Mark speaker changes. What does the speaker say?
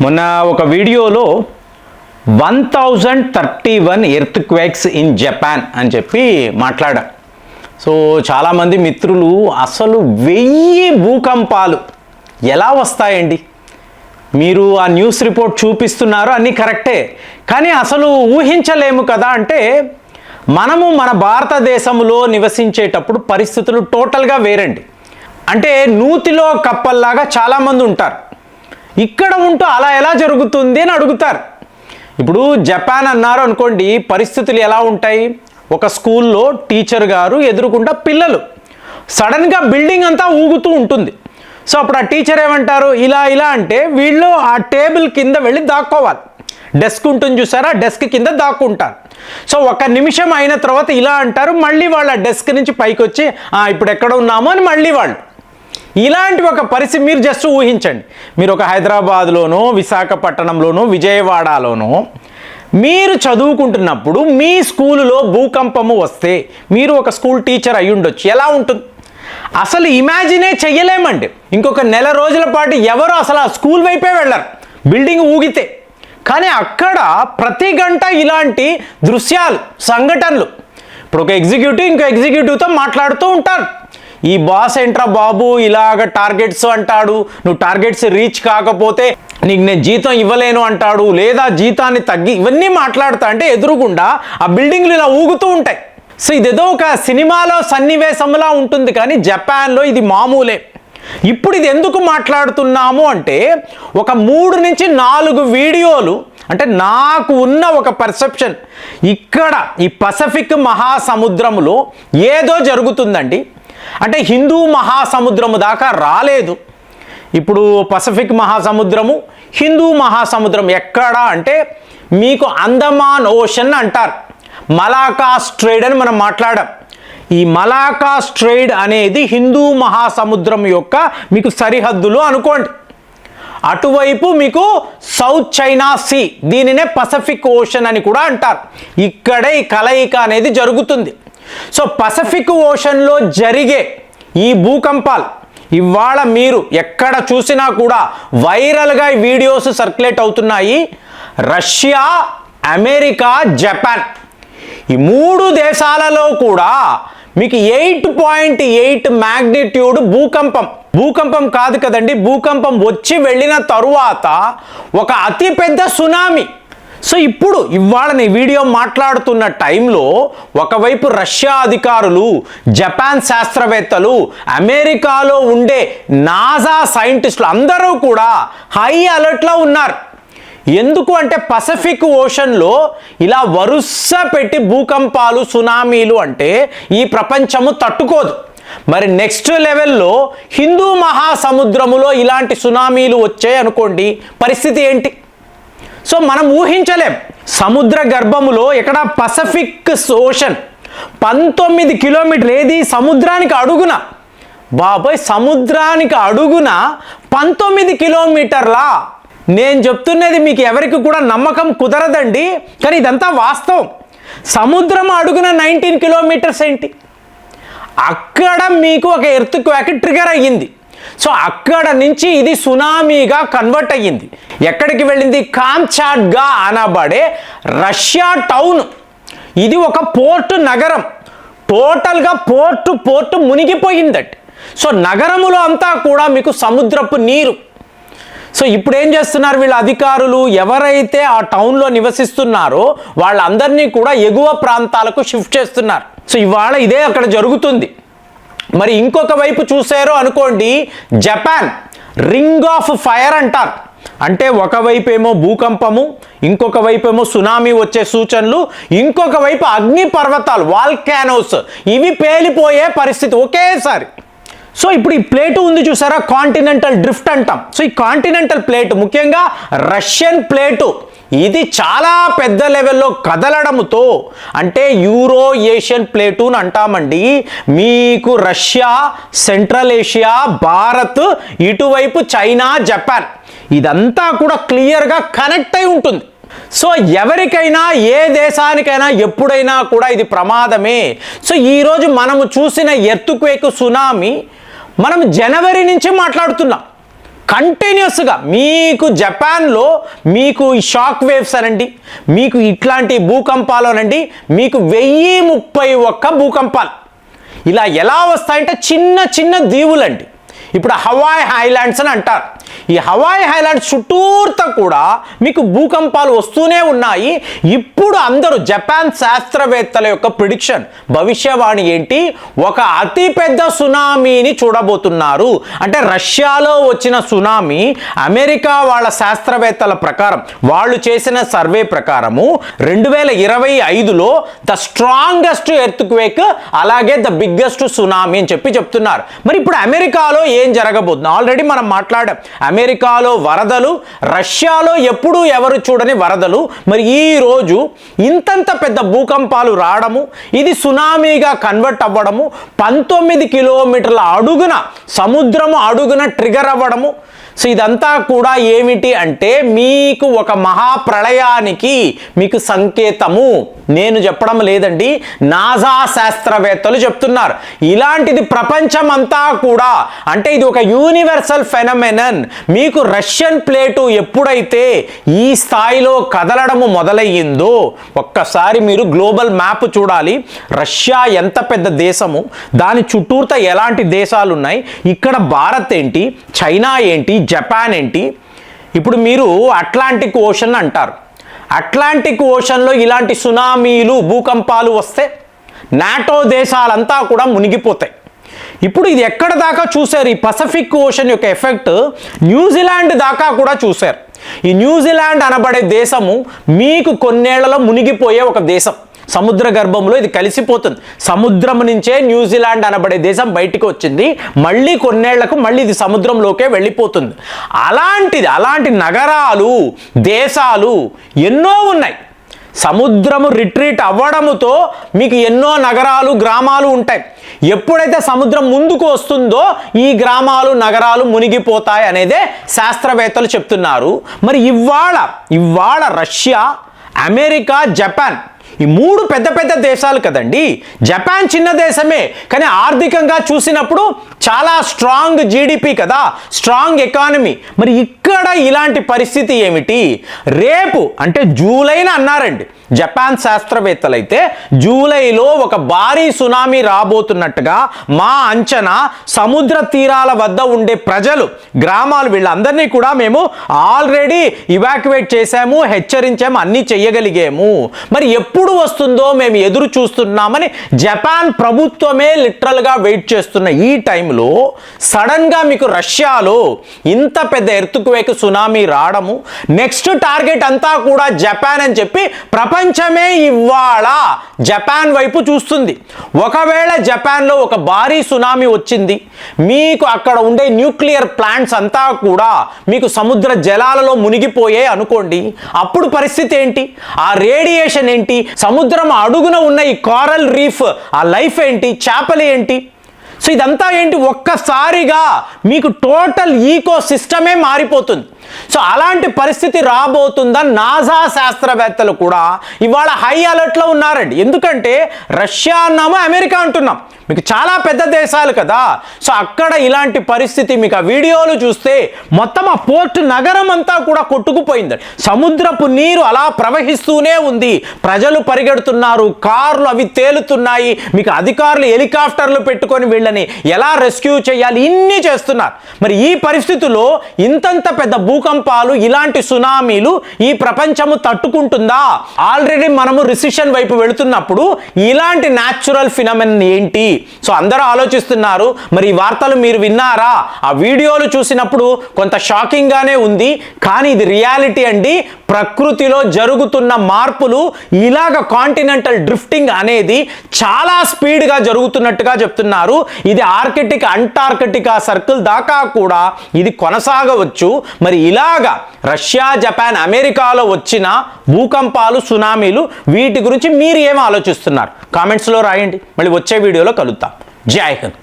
Speaker 1: మొన్న ఒక వీడియోలో 1031 ఎర్త్ క్వేక్స్ ఇన్ జపాన్ అని చెప్పి మాట్లాడా. సో చాలామంది మిత్రులు అసలు 1000 భూకంపాలు ఎలా వస్తాయండి, మీరు ఆ న్యూస్ రిపోర్ట్ చూపిస్తున్నారు అన్నీ కరెక్టే, కానీ అసలు ఊహించలేము కదా. అంటే మనము మన భారతదేశంలో నివసించేటప్పుడు పరిస్థితులు టోటల్గా వేరండి. అంటే నూతిలో కప్పల్లాగా చాలామంది ఉంటారు. ఇక్కడ ఉంటూ అలా ఎలా జరుగుతుంది అని అడుగుతారు. ఇప్పుడు జపాన్ అన్నారు అనుకోండి, పరిస్థితులు ఎలా ఉంటాయి? ఒక స్కూల్లో టీచర్ గారు ఎదురుకుండా పిల్లలు, సడన్గా బిల్డింగ్ అంతా ఊగుతూ ఉంటుంది. సో అప్పుడు ఆ టీచర్ ఏమంటారు, ఇలా ఇలా అంటే వీళ్ళు ఆ టేబుల్ కింద వెళ్ళి దాక్కోవాలి. డెస్క్ ఉంటుంది చూసారా, డెస్క్ కింద దాక్కుంటారు. సో ఒక నిమిషం అయిన తర్వాత ఇలా అంటారు, మళ్ళీ వాళ్ళ డెస్క్ నుంచి పైకి వచ్చి ఇప్పుడు ఎక్కడ ఉన్నామో అని మళ్ళీ వాళ్ళు. ఇలాంటి ఒక పరిస్థితి మీరు జస్ట్ ఊహించండి. మీరు ఒక హైదరాబాద్లోనో, విశాఖపట్నంలోనో, విజయవాడలోనో మీరు చదువుకుంటున్నప్పుడు మీ స్కూలులో భూకంపము వస్తే, మీరు ఒక స్కూల్ టీచర్ అయి ఉండొచ్చు, ఎలా ఉంటుంది అసలు ఇమాజినే చెయ్యలేమండి. ఇంకొక నెల రోజుల పాటు ఎవరు అసలు ఆ స్కూల్ వైపే వెళ్ళరు బిల్డింగ్ ఊగితే. కానీ అక్కడ ప్రతి గంట ఇలాంటి దృశ్యాలు, సంఘటనలు. ఇప్పుడు ఒక ఎగ్జిక్యూటివ్ ఇంకో ఎగ్జిక్యూటివ్తో మాట్లాడుతూ ఉంటారు. ఈ బాస్ ఏంట్రా బాబు ఇలాగ టార్గెట్స్ అంటాడు, నువ్వు టార్గెట్స్ రీచ్ కాకపోతే నీకు నేను జీతం ఇవ్వలేను అంటాడు, లేదా జీతాన్ని తగ్గి, ఇవన్నీ మాట్లాడుతా అంటే ఎదురుగుండా ఆ బిల్డింగ్లు ఇలా ఊగుతూ ఉంటాయి. సో ఇదేదో ఒక సినిమాలో సన్నివేశంలా ఉంటుంది, కానీ జపాన్లో ఇది మామూలే. ఇప్పుడు ఇది ఎందుకు మాట్లాడుతున్నాము అంటే, ఒక 3 నుంచి 4 వీడియోలు, అంటే నాకు ఉన్న ఒక పర్సెప్షన్, ఇక్కడ ఈ పసిఫిక్ మహాసముద్రంలో ఏదో జరుగుతుందండి. అంటే హిందూ మహాసముద్రము దాకా రాలేదు. ఇప్పుడు పసిఫిక్ మహాసముద్రము, హిందూ మహాసముద్రం ఎక్కడ అంటే మీకు అండమాన్ ఓషన్ అంటారు, మలాకా స్ట్రైట్ అని మనం మాట్లాడాం. ఈ మలాకా స్ట్రైట్ అనేది హిందూ మహాసముద్రం యొక్క మీకు సరిహద్దులు అనుకోండి. అటువైపు మీకు సౌత్ చైనా సీ, దీనినే పసిఫిక్ ఓషన్ అని కూడా అంటారు. ఇక్కడే ఈ కలయిక అనేది జరుగుతుంది. సో పసిఫిక్ ఓషన్లో జరిగే ఈ భూకంపాలు ఇవాళ మీరు ఎక్కడ చూసినా కూడా వైరల్గా ఈ వీడియోస్ సర్క్యులేట్ అవుతున్నాయి. రష్యా, అమెరికా, జపాన్, ఈ 3 దేశాలలో కూడా మీకు 8.8 మ్యాగ్నిట్యూడ్ భూకంపం కాదు కదండి, భూకంపం వచ్చి వెళ్ళిన తరువాత ఒక అతిపెద్ద సునామీ. సో ఇప్పుడు ఇవాళ నీ వీడియో మాట్లాడుతున్న టైంలో ఒకవైపు రష్యా అధికారులు, జపాన్ శాస్త్రవేత్తలు, అమెరికాలో ఉండే నాసా సైంటిస్టులు అందరూ కూడా హై అలర్ట్లో ఉన్నారు. ఎందుకు అంటే పసిఫిక్ ఓషన్లో ఇలా వరుస పెట్టి భూకంపాలు, సునామీలు అంటే ఈ ప్రపంచము తట్టుకోదు. మరి నెక్స్ట్ లెవెల్లో హిందూ మహాసముద్రములో ఇలాంటి సునామీలు వచ్చాయి అనుకోండి, పరిస్థితి ఏంటి? సో మనం ఊహించలేం. సముద్ర గర్భములో ఇక్కడ పసిఫిక్ ఓషన్ 19 కిలోమీటర్లు, ఏది సముద్రానికి అడుగున, బాబాయ్ సముద్రానికి అడుగున 19 కిలోమీటర్లా. నేను చెప్తున్నది మీకు ఎవరికి కూడా నమ్మకం కుదరదండి, కానీ ఇదంతా వాస్తవం. సముద్రం అడుగున 19 కిలోమీటర్స్ ఏంటి? అక్కడ మీకు ఒక ఎర్త్ క్వేక్ ట్రిగర్ అయ్యింది. సో అక్కడ నుంచి ఇది సునామీగా కన్వర్ట్ అయ్యింది. ఎక్కడికి వెళ్ళింది? కామ్చాట్గా అనబడే రష్యా టౌన్. ఇది ఒక పోర్టు నగరం. టోటల్గా పోర్టు మునిగిపోయిందట. సో నగరములో అంతా కూడా మీకు సముద్రపు నీరు. సో ఇప్పుడు ఏం చేస్తున్నారు వీళ్ళ అధికారులు, ఎవరైతే ఆ టౌన్లో నివసిస్తున్నారో వాళ్ళందరినీ కూడా ఎగువ ప్రాంతాలకు షిఫ్ట్ చేస్తున్నారు. సో ఇవాళ ఇదే అక్కడ జరుగుతుంది. మరి ఇంకొక వైపు చూసారో అనుకోండి, జపాన్ రింగ్ ఆఫ్ ఫైర్ అంటారు. అంటే ఒకవైపు ఏమో భూకంపము, ఇంకొక వైపు ఏమో సునామీ వచ్చే సూచనలు, ఇంకొక వైపు అగ్ని పర్వతాలు, వాల్కానోస్, ఇవి పేలిపోయే పరిస్థితి ఒకేసారి. సో ఇప్పుడు ఈ ప్లేటు ఉంది చూసారా, కాంటినెంటల్ డ్రిఫ్ట్ అంటాం. సో ఈ కాంటినెంటల్ ప్లేటు, ముఖ్యంగా రష్యన్ ప్లేటు, ఇది చాలా పెద్ద లెవెల్లో కదలడంతో, అంటే యూరో ఏషియన్ ప్లేటు అని అంటామండి. మీకు రష్యా, సెంట్రల్ ఏషియా, భారత్, ఇటువైపు చైనా, జపాన్, ఇదంతా కూడా క్లియర్గా కనెక్ట్ అయి ఉంటుంది. సో ఎవరికైనా, ఏ దేశానికైనా ఎప్పుడైనా కూడా ఇది ప్రమాదమే. సో ఈరోజు మనము చూసిన ఎర్త్ క్వేక్, సునామీ మనం జనవరి నుంచి మాట్లాడుతున్నాం. కంటిన్యూస్గా మీకు జపాన్లో మీకు ఈ షాక్ వేవ్స్ అనండి, మీకు ఇట్లాంటి భూకంపాలు అనండి, మీకు 1031 భూకంపాలు ఇలా ఎలా వస్తాయంటే చిన్న చిన్న దీవులండి. ఇప్పుడు హవాయ్ ఐలాండ్స్ అని అంటారు. ఈ హవాయ్ ఐలాండ్స్ చుట్టూర్తా కూడా మీకు భూకంపాలు వస్తూనే ఉన్నాయి. ఇప్పుడు అందరూ జపాన్ శాస్త్రవేత్తల యొక్క ప్రిడిక్షన్, భవిష్యవాణి ఏంటి, ఒక అతిపెద్ద సునామీని చూడబోతున్నారు. అంటే రష్యాలో వచ్చిన సునామీ అమెరికా వాళ్ళ శాస్త్రవేత్తల ప్రకారం, వాళ్ళు చేసిన సర్వే ప్రకారము 2025లో ద స్ట్రాంగెస్ట్ ఎర్త్ క్వేక్, అలాగే ద బిగ్గెస్ట్ సునామీ అని చెప్తున్నారు. మరి ఇప్పుడు అమెరికాలో ఏం జరగబోతుంది? ఆల్రెడీ మనం మాట్లాడాం. అమెరికాలో వరదలు, రష్యాలో ఎప్పుడూ ఎవరు చూడని వరదలు. మరి ఈ రోజు ఇంతంత పెద్ద భూకంపాలు రావడము, ఇది సునామీగా కన్వర్ట్ అవ్వడము, 19 కిలోమీటర్ల అడుగున సముద్రము అడుగున ట్రిగర్ అవ్వడము. సో ఇదంతా కూడా ఏమిటి అంటే మీకు ఒక మహాప్రళయానికి మీకు సంకేతము. నేను చెప్పడం లేదండి, నాసా శాస్త్రవేత్తలు చెప్తున్నారు. ఇలాంటిది ప్రపంచం అంతా కూడా, అంటే ఇది ఒక యూనివర్సల్ ఫెనమెనన్. మీకు రష్యన్ ప్లేటు ఎప్పుడైతే ఈ స్థాయిలో కదలడము మొదలయ్యిందో, ఒక్కసారి మీరు గ్లోబల్ మ్యాప్ చూడాలి. రష్యా ఎంత పెద్ద దేశము, దాని చుట్టూతా ఎలాంటి దేశాలు ఉన్నాయి, ఇక్కడ భారత్ ఏంటి, చైనా ఏంటి, జపాన్ ఏంటి. ఇప్పుడు మీరు అట్లాంటిక్ ఓషన్ అంటారు. అట్లాంటిక్ ఓషన్లో ఇలాంటి సునామీలు, భూకంపాలు వస్తే నాటో దేశాలంతా కూడా మునిగిపోతాయి. ఇప్పుడు ఇది ఎక్కడ దాకా చూశారు? ఈ పసిఫిక్ ఓషన్ యొక్క ఎఫెక్ట్ న్యూజిలాండ్ దాకా కూడా చూశారు. ఈ న్యూజిలాండ్ అనబడే దేశము మీకు కొన్నేళ్లలో మునిగిపోయే ఒక దేశం. సముద్ర గర్భంలో ఇది కలిసిపోతుంది. సముద్రం నుంచే న్యూజిలాండ్ అనబడే దేశం బయటికి వచ్చింది. మళ్ళీ కొన్నేళ్లకు మళ్ళీ ఇది సముద్రంలోకే వెళ్ళిపోతుంది. అలాంటి నగరాలు, దేశాలు ఎన్నో ఉన్నాయి. సముద్రము రిట్రీట్ అవ్వడముతో మీకు ఎన్నో నగరాలు, గ్రామాలు ఉంటాయి. ఎప్పుడైతే సముద్రం ముందుకు వస్తుందో ఈ గ్రామాలు, నగరాలు మునిగిపోతాయి అనేదే శాస్త్రవేత్తలు చెప్తున్నారు. మరి ఇవాళ రష్యా, అమెరికా, జపాన్ ఈ 3 పెద్ద పెద్ద దేశాలు కదండి. జపాన్ చిన్న దేశమే, కానీ ఆర్థికంగా చూసినప్పుడు చాలా స్ట్రాంగ్ జీడిపి కదా, స్ట్రాంగ్ ఎకానమీ. మరి ఇక్కడ ఇలాంటి పరిస్థితి ఏమిటి? రేపు అంటే జూలైన అన్నారండి జపాన్ శాస్త్రవేత్తలు అయితే, జూలైలో ఒక భారీ సునామీ రాబోతున్నట్టుగా మా అంచనా. సముద్ర తీరాల వద్ద ఉండే ప్రజలు, గ్రామాలు, వీళ్ళందరినీ కూడా మేము ఆల్రెడీ ఇవాక్యువేట్ చేశాము, హెచ్చరించాము, అన్నీ చెయ్యగలిగాము. మరి ఎప్పుడు వస్తుందో మేము ఎదురు చూస్తున్నామని జపాన్ ప్రభుత్వమే లిటరల్గా వెయిట్ చేస్తున్న ఈ టైంలో సడన్గా మీకు రష్యాలో ఇంత పెద్ద ఎర్త్క్వేక్, సునామీ రావడము, నెక్స్ట్ టార్గెట్ అంతా కూడా జపాన్ అని చెప్పి ప్రపంచమే ఇవాళ జపాన్ వైపు చూస్తుంది. ఒకవేళ జపాన్లో ఒక భారీ సునామీ వచ్చింది, మీకు అక్కడ ఉండే న్యూక్లియర్ ప్లాంట్స్ అంతా కూడా మీకు సముద్ర జలాలలో మునిగిపోయే అనుకోండి, అప్పుడు పరిస్థితి ఏంటి? ఆ రేడియేషన్ ఏంటి? సముద్రం అడుగున ఉన్న ఈ కోరల్ రీఫ్, ఆ లైఫ్ ఏంటి? చేపలు ఏంటి? సో ఇదంతా ఏంటి? ఒక్కసారిగా మీకు టోటల్ ఈకో సిస్టమే మారిపోతుంది. సో అలాంటి పరిస్థితి రాబోతుందని నాసా శాస్త్రవేత్తలు కూడా ఇవాళ హై అలర్ట్లో ఉన్నారండి. ఎందుకంటే రష్యా అన్నాము, అమెరికా అంటున్నాం, మీకు చాలా పెద్ద దేశాలు కదా. సో అక్కడ ఇలాంటి పరిస్థితి మీకు ఆ వీడియోలు చూస్తే మొత్తం ఆ పోర్ట్ నగరం అంతా కూడా కొట్టుకుపోయిందండి. సముద్రపు నీరు అలా ప్రవహిస్తూనే ఉంది, ప్రజలు పరిగెడుతున్నారు, కార్లు అవి తేలుతున్నాయి, మీకు అధికారులు హెలికాప్టర్లు పెట్టుకొని వీళ్ళని ఎలా రెస్క్యూ చేయాలి ఇన్ని చేస్తున్నారు. మరి ఈ పరిస్థితుల్లో ఇంతంత పెద్ద భూకంపాలు, ఇలాంటి సునామీలు ఈ ప్రపంచము తట్టుకుంటుందా? ఆల్రెడీ మనము రిసెషన్ వైపు వెళుతున్నప్పుడు ఇలాంటి న్యాచురల్ ఫినామినన్ ఏంటి? సో అందరూ ఆలోచిస్తున్నారు. మరి ఈ వార్తలు మీరు విన్నారా? ఆ వీడియోలు చూసినప్పుడు కొంత షాకింగ్ గానే ఉంది, కానీ ఇది రియాలిటీ అండి. ప్రకృతిలో జరుగుతున్న మార్పులు, ఇలాగ కాంటినెంటల్ డ్రిఫ్టింగ్ అనేది చాలా స్పీడ్గా జరుగుతున్నట్టుగా చెప్తున్నారు. ఇది ఆర్కిటిక్, అంటార్కిటికా సర్కిల్ దాకా కూడా ఇది కొనసాగవచ్చు. మరి ఇలాగా రష్యా, జపాన్, అమెరికాలో వచ్చిన భూకంపాలు, సునామీలు, వీటి గురించి మీరు ఏం ఆలోచిస్తున్నారు? కామెంట్స్లో రాయండి. మళ్ళీ వచ్చే వీడియోలో కలుద్దాం. జై హింద్.